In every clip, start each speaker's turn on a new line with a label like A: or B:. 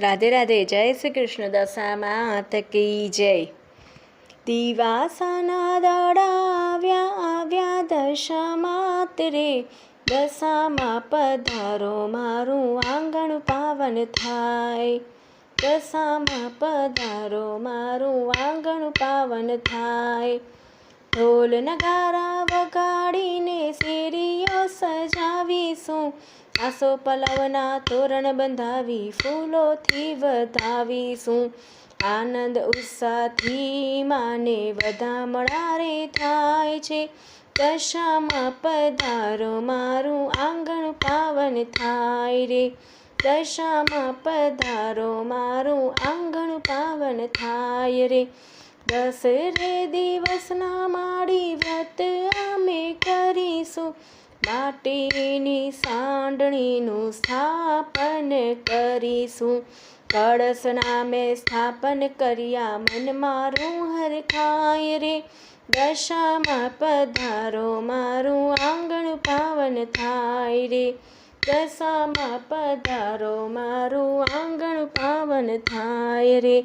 A: રાધે રાધે. જય શ્રી કૃષ્ણ. દશા માત કી જય. દિવાસાના દાડા આવ્યા દશા માત રે, દશામાં પધારો મારું આંગણ પાવન થાય. દશામાં પધારો મારું આંગણ પાવન થાય. ઢોલ નગારા વગાડીને શેરીઓ સજાવીશું, આસો પલવના તોરણ બંધાવી ફૂલોથી વધાવીશું. આનંદ ઉત્સાહથી માને વધામણા રે થાય છે. દશામાં પધારો મારું આંગણ પાવન થાય રે. દશામાં પધારો મારું આંગણ પાવન થાય રે. દસરે દિવસના માડી વ્રત અમે કરીશું, માટીની સાંડણીનું સ્થાપન કરીશું. કળશના મેં સ્થાપન કર્યા મન મારું હરખાય રે. દશામાં પધારો મારું આંગણ પાવન થાય રે. દશામાં પધારો મારું આંગણ પાવન થાય રે.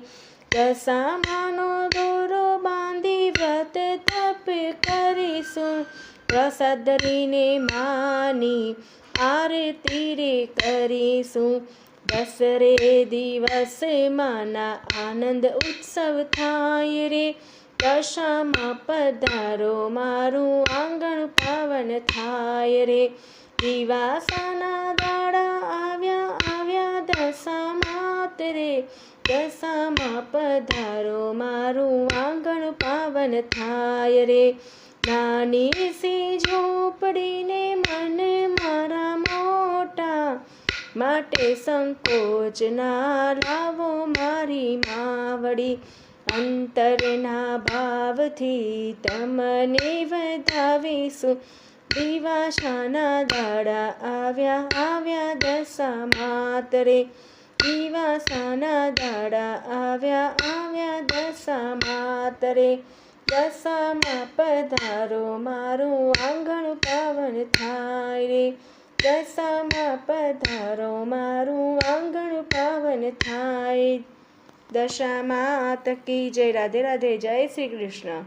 A: દશામાનો દોરો બાંધી વ્રત તપ કરીશું, પ્રસાદ ધરીને માની આરતી રે કરીશું. દસરે દિવસ માના આનંદ ઉત્સવ થાય રે. દશામાં પધારો મારું આંગણ પાવન થાય રે. દિવાસાના દાડા આવ્યા દશા માત રે, દશામાં પધારો મારું આંગણ પાવન થાય રે. નાની સી ઝૂંપડીને મન મારા મોટા, માટે સંકોચ ના લાવો મારી માવડી. અંતરના ભાવથી તમને વધાવીશું, દિવાસાના દાડા આવ્યા દશા માત રે. દિવાસાના દાડા આવ્યા દશા માત રે. દશામાં પધારો મારું આંગણ પાવન થાય રે. દશામાં પધારો મારું આંગણ પાવન થાય. દશા માત કી જય. રાધે રાધે. જય શ્રી કૃષ્ણ.